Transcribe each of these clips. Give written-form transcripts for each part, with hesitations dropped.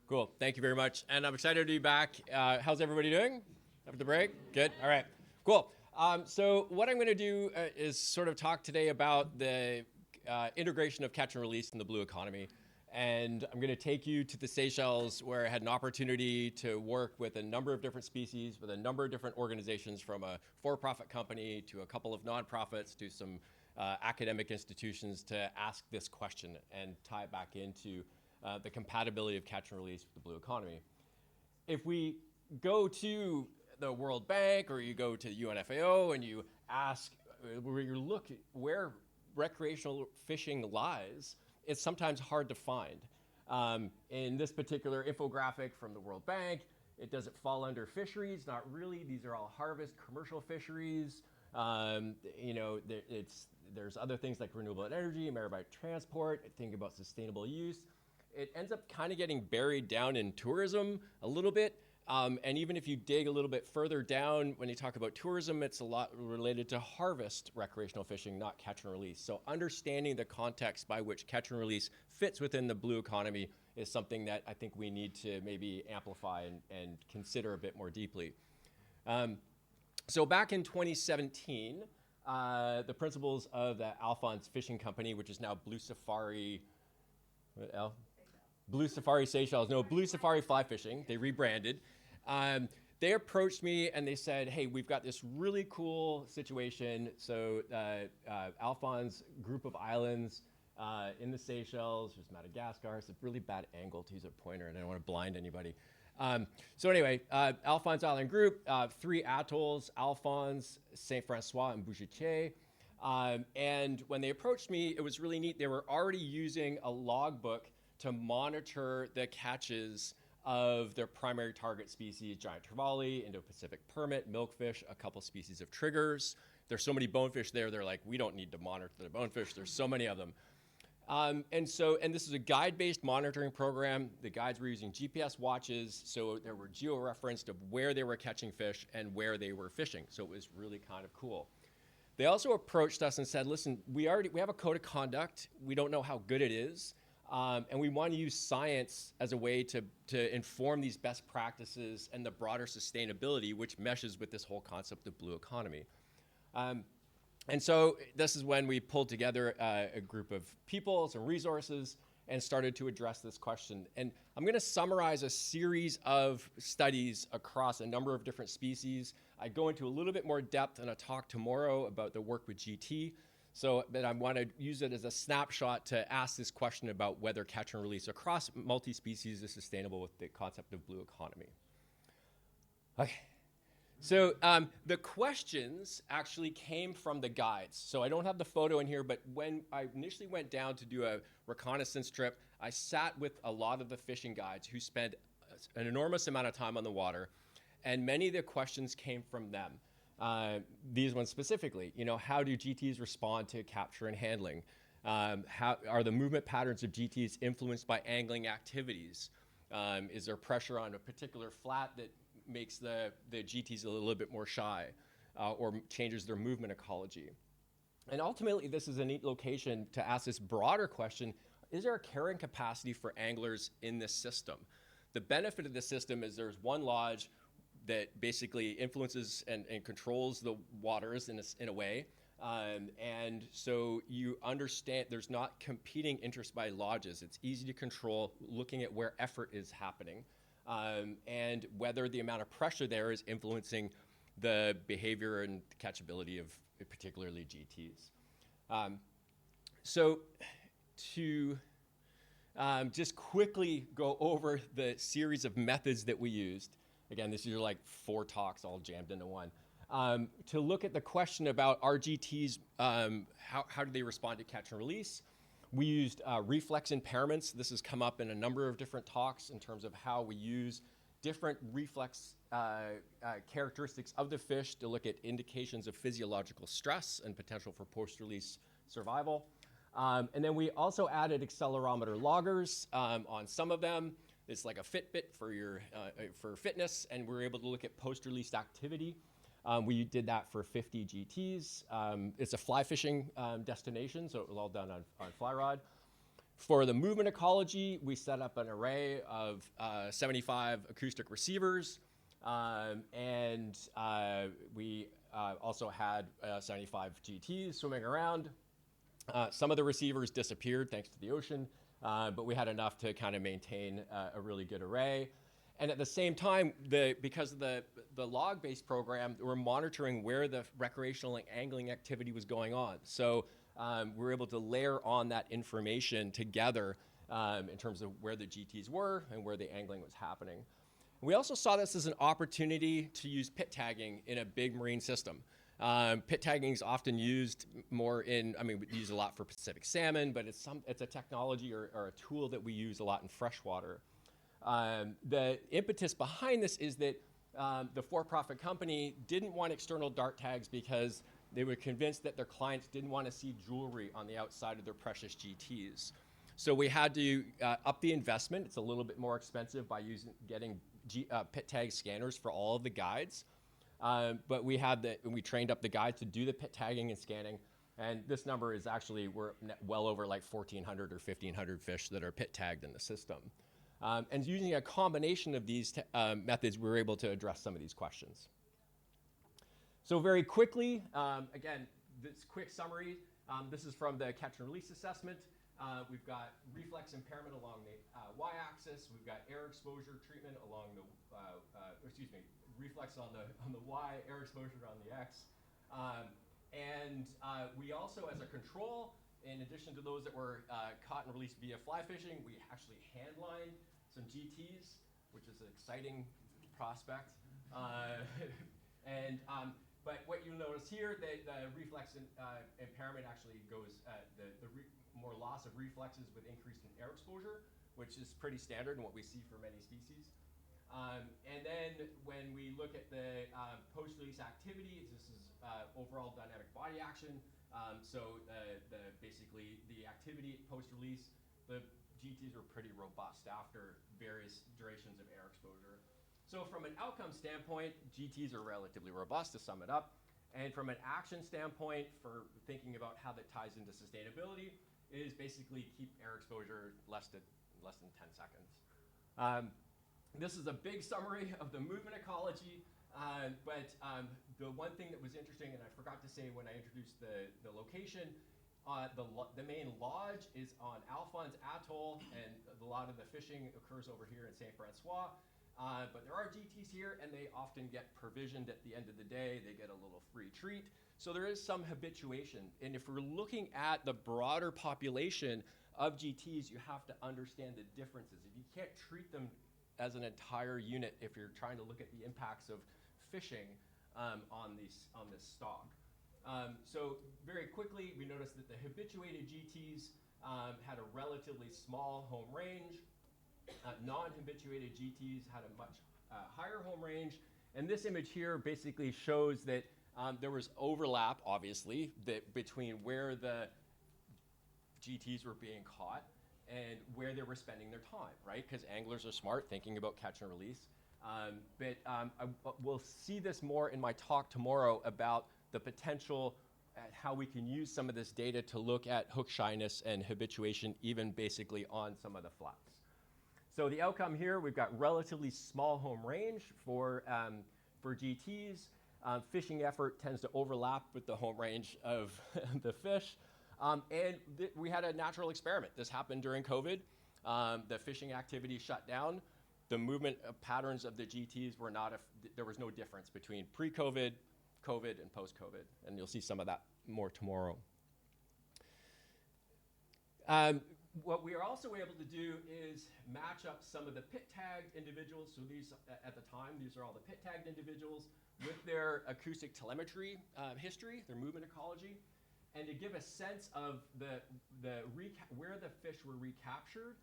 Cool. Thank you very much. And I'm excited to be back. How's everybody doing after the break? Good. All right. Cool. So what I'm going to do is sort of talk today about the integration of catch and release in the blue economy. And I'm going to take you to the Seychelles, where I had an opportunity to work with a number of different species, with a number of different organizations, from a for-profit company to a couple of nonprofits to some academic institutions, to ask this question and tie it back into the compatibility of catch and release with the blue economy. If we go to the World Bank or you go to UNFAO and you ask, where you look where recreational fishing lies, it's sometimes hard to find. In this particular infographic from the World Bank, it doesn't fall under fisheries, not really. These are all harvest commercial fisheries. There's other things like renewable energy, maritime transport, think about sustainable use. It ends up kind of getting buried down in tourism a little bit. And even if you dig a little bit further down, when you talk about tourism, it's a lot related to harvest recreational fishing, not catch and release. So understanding the context by which catch and release fits within the blue economy is something that I think we need to maybe amplify and consider a bit more deeply. So back in 2017, the principals of the Alphonse Fishing Company, which is now Blue Safari, Blue Safari Seychelles, no, Blue Safari Fly Fishing, they rebranded. They approached me and they said, hey, we've got this really cool situation. So Alphonse group of islands in the Seychelles, there's Madagascar. It's a really bad angle to use a pointer and I don't want to blind anybody. So anyway, Alphonse Island Group, 3 atolls, Alphonse, Saint Francois, and Bouchetier. And when they approached me, it was really neat. They were already using a logbook to monitor the catches of their primary target species, giant trevally, Indo-Pacific permit, milkfish, a couple species of triggers. There's so many bonefish there, they're like, we don't need to monitor the bonefish, there's so many of them. And this is a guide-based monitoring program. The guides were using GPS watches, so there were geo-referenced of where they were catching fish and where they were fishing, so it was really kind of cool. They also approached us and said, listen, we have a code of conduct, we don't know how good it is, and we want to use science as a way to inform these best practices and the broader sustainability, which meshes with this whole concept of blue economy. And so this is when we pulled together a group of people, some resources, and started to address this question. And I'm going to summarize a series of studies across a number of different species. I go into a little bit more depth in a talk tomorrow about the work with GT. But I want to use it as a snapshot to ask this question about whether catch and release across multi-species is sustainable with the concept of blue economy. Okay. So the questions actually came from the guides. So I don't have the photo in here, but when I initially went down to do a reconnaissance trip, I sat with a lot of the fishing guides who spent an enormous amount of time on the water, and many of the questions came from them. These ones specifically, how do GTs respond to capture and handling? How are the movement patterns of GTs influenced by angling activities? Is there pressure on a particular flat that makes the GTs a little bit more shy or changes their movement ecology? And ultimately, this is a neat location to ask this broader question: is there a carrying capacity for anglers in this system? The benefit of this system is there's one lodge that basically influences and controls the waters in a way. And so you understand there's not competing interests by lodges. It's easy to control, looking at where effort is happening and whether the amount of pressure there is influencing the behavior and catchability of particularly GTs. So to just quickly go over the series of methods that we used. Again, these are like 4 talks all jammed into one. To look at the question about our GTs, how do they respond to catch and release? We used reflex impairments. This has come up in a number of different talks in terms of how we use different reflex characteristics of the fish to look at indications of physiological stress and potential for post-release survival. And then we also added accelerometer loggers on some of them. It's like a Fitbit for fitness, and we're able to look at post-release activity. We did that for 50 GTs. It's a fly fishing destination, so it was all done on fly rod. For the movement ecology, we set up an array of 75 acoustic receivers, and we also had 75 GTs swimming around. Some of the receivers disappeared thanks to the ocean, but we had enough to kind of maintain a really good array. And at the same time, because of the log-based program, we're monitoring where the recreational and angling activity was going on. So we were able to layer on that information together in terms of where the GTs were and where the angling was happening. We also saw this as an opportunity to use pit tagging in a big marine system. Pit tagging is often used more in, I mean, we use a lot for Pacific salmon, but it's a technology or a tool that we use a lot in freshwater. The impetus behind this is that the for-profit company didn't want external dart tags because they were convinced that their clients didn't want to see jewelry on the outside of their precious GTs. So we had to up the investment. It's a little bit more expensive by getting pit tag scanners for all of the guides. But we trained up the guides to do the pit tagging and scanning. And this number is actually, we're well over like 1,400 or 1,500 fish that are pit tagged in the system. And using a combination of these methods, we were able to address some of these questions. So very quickly, again, this quick summary, this is from the catch and release assessment. We've got reflex impairment along the y-axis. We've got air exposure treatment along the, reflex on the y, air exposure on the x. We also, as a control, in addition to those that were caught and released via fly fishing, we actually hand-lined some GTs, which is an exciting prospect. But what you'll notice here, the reflex impairment actually goes, more loss of reflexes with increase in air exposure, which is pretty standard and what we see for many species. And then when we look at the post-release activities, this is overall dynamic body action. Basically the activity post-release, the GTs were pretty robust after various durations of air exposure. So from an outcome standpoint, GTs are relatively robust, to sum it up. And from an action standpoint, for thinking about how that ties into sustainability, is basically keep air exposure less than 10 seconds. This is a big summary of the movement ecology, but the one thing that was interesting, and I forgot to say when I introduced the location, the main lodge is on Alphonse Atoll, and a lot of the fishing occurs over here in St. Francois. But there are GTs here, and they often get provisioned at the end of the day. They get a little free treat. So there is some habituation. And if we're looking at the broader population of GTs, you have to understand the differences. If you can't treat them as an entire unit, if you're trying to look at the impacts of fishing on this stock. So very quickly, we noticed that the habituated GTs had a relatively small home range. Non-habituated GTs had a much higher home range. And this image here basically shows that there was overlap, obviously, between where the GTs were being caught and where they were spending their time, right? Because anglers are smart, thinking about catch and release. We'll see this more in my talk tomorrow about the potential at how we can use some of this data to look at hook shyness and habituation, even basically on some of the flats. So the outcome here, we've got relatively small home range for GTs. Fishing effort tends to overlap with the home range of the fish. We had a natural experiment. This happened during COVID. The fishing activity shut down. The movement patterns of the GTs were not, there was no difference between pre-COVID, COVID, and post-COVID. And you'll see some of that more tomorrow. What we are also able to do is match up some of the pit-tagged individuals. So these, at the time, these are all the pit-tagged individuals with their acoustic telemetry history, their movement ecology, and to give a sense of where the fish were recaptured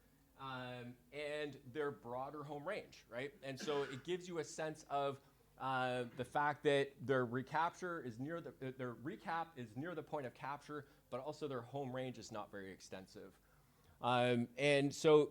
and their broader home range, right? And so it gives you a sense of the fact that their recapture is their recap is near the point of capture, but also their home range is not very extensive. And so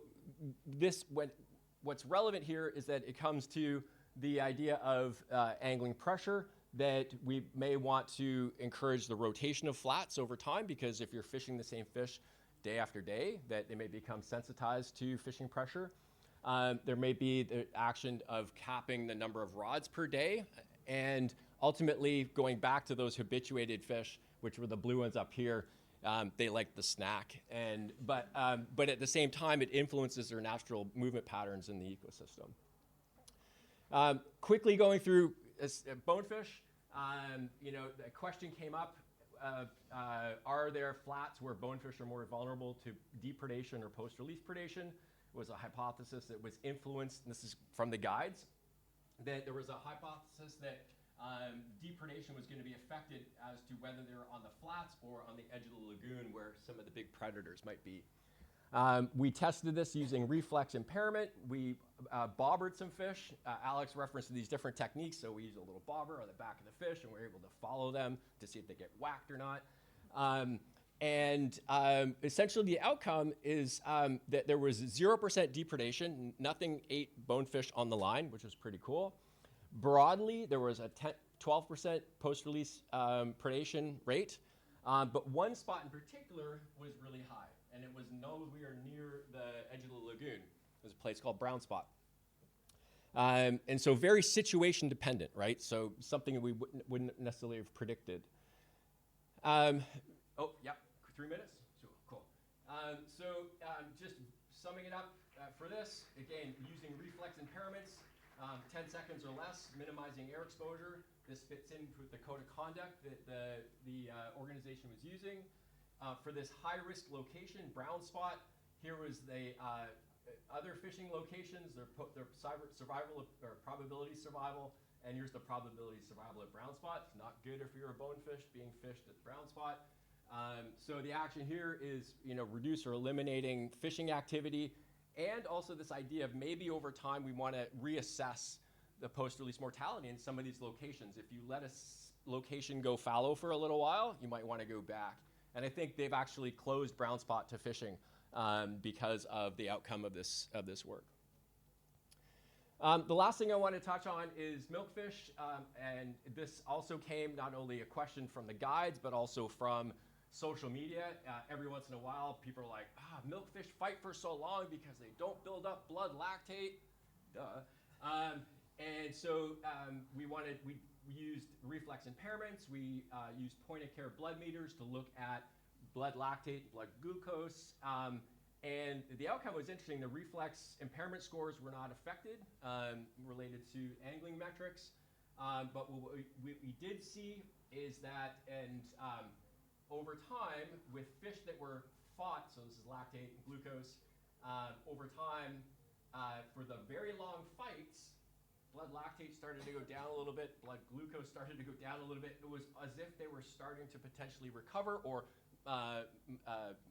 what's relevant here is that it comes to the idea of angling pressure, that we may want to encourage the rotation of flats over time, because if you're fishing the same fish day after day, that they may become sensitized to fishing pressure. There may be the action of capping the number of rods per day, and ultimately going back to those habituated fish, which were the blue ones up here. They like the snack, but at the same time, it influences their natural movement patterns in the ecosystem. Quickly going through bonefish, the question came up, are there flats where bonefish are more vulnerable to depredation or post-release predation? It was a hypothesis that was influenced, and this is from the guides, that there was a hypothesis that depredation was going to be affected as to whether they're on the flats or on the edge of the lagoon where some of the big predators might be. We tested this using reflex impairment. We bobbered some fish. Alex referenced these different techniques. So we used a little bobber on the back of the fish, and we're able to follow them to see if they get whacked or not. Essentially, the outcome is that there was 0% depredation. Nothing ate bonefish on the line, which was pretty cool. Broadly, there was a 12% post-release predation rate, but one spot in particular was really high, and it was nowhere near the edge of the lagoon. There's a place called Brown Spot. And so very situation dependent, right? So something we wouldn't necessarily have predicted. Oh, yeah, 3 minutes? Cool. Just summing it up for this, again, using reflex impairments, 10 seconds or less, minimizing air exposure. This fits in with the code of conduct that the organization was using. For this high-risk location, Brown Spot, here was the other fishing locations, their survival or probability survival, and here's the probability survival at Brown Spot. It's not good if you're a bonefish being fished at Brown Spot. So the action here is, reduce or eliminating fishing activity, and also this idea of maybe over time we want to reassess the post-release mortality in some of these locations. If you let a location go fallow for a little while, you might want to go back. And I think they've actually closed Brown Spot to fishing because of the outcome of this work. The last thing I want to touch on is milkfish, and this also came not only a question from the guides, but also from social media. Every once in a while, people are like, milkfish fight for so long because they don't build up blood lactate. Duh. And so we used reflex impairments. We used point-of-care blood meters to look at blood lactate, blood glucose. And the outcome was interesting. The reflex impairment scores were not affected related to angling metrics. But what we did see is that, over time, with fish that were fought, so this is lactate and glucose, over time, for the very long fights, blood lactate started to go down a little bit, blood glucose started to go down a little bit. It was as if they were starting to potentially recover or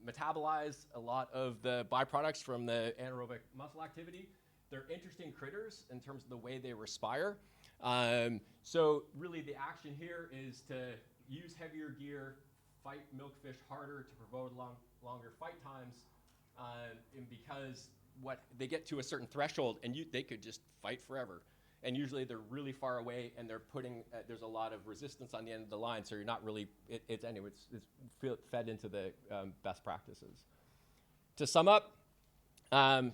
metabolize a lot of the byproducts from the anaerobic muscle activity. They're interesting critters in terms of the way they respire. So really the action here is to use heavier gear, fight milkfish harder to promote longer fight times, and because they get to a certain threshold and they could just fight forever. And usually they're really far away, and they're there's a lot of resistance on the end of the line, so you're not really, it's fed into the best practices. To sum up,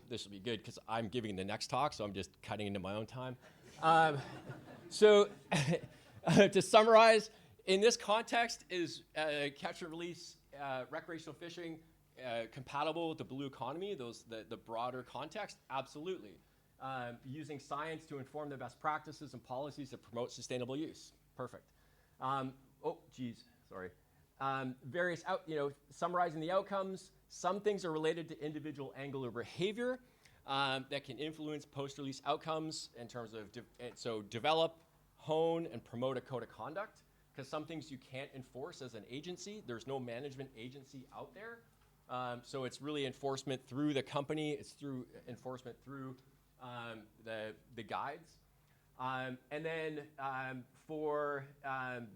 this will be good because I'm giving the next talk, so I'm just cutting into my own time. To summarize, in this context, is catch and release recreational fishing compatible with the blue economy, the broader context? Absolutely. Using science to inform the best practices and policies that promote sustainable use. Perfect. Summarizing the outcomes. Some things are related to individual angler behavior that can influence post-release outcomes in terms of develop, hone, and promote a code of conduct, because some things you can't enforce as an agency. There's no management agency out there. So it's really enforcement through the company. It's through enforcement through the guides. And then for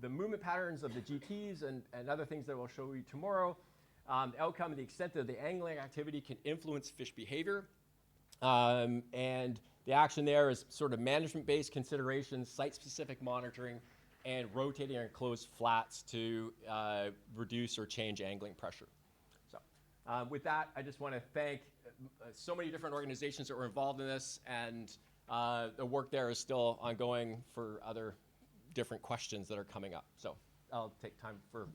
the movement patterns of the GTs and other things that we'll show you tomorrow, the outcome and the extent of the angling activity can influence fish behavior. And the action there is sort of management-based considerations, site-specific monitoring, and rotating or enclosed flats to reduce or change angling pressure. So With that, I just want to thank so many different organizations that were involved in this, and the work there is still ongoing for other different questions that are coming up. So I'll take time for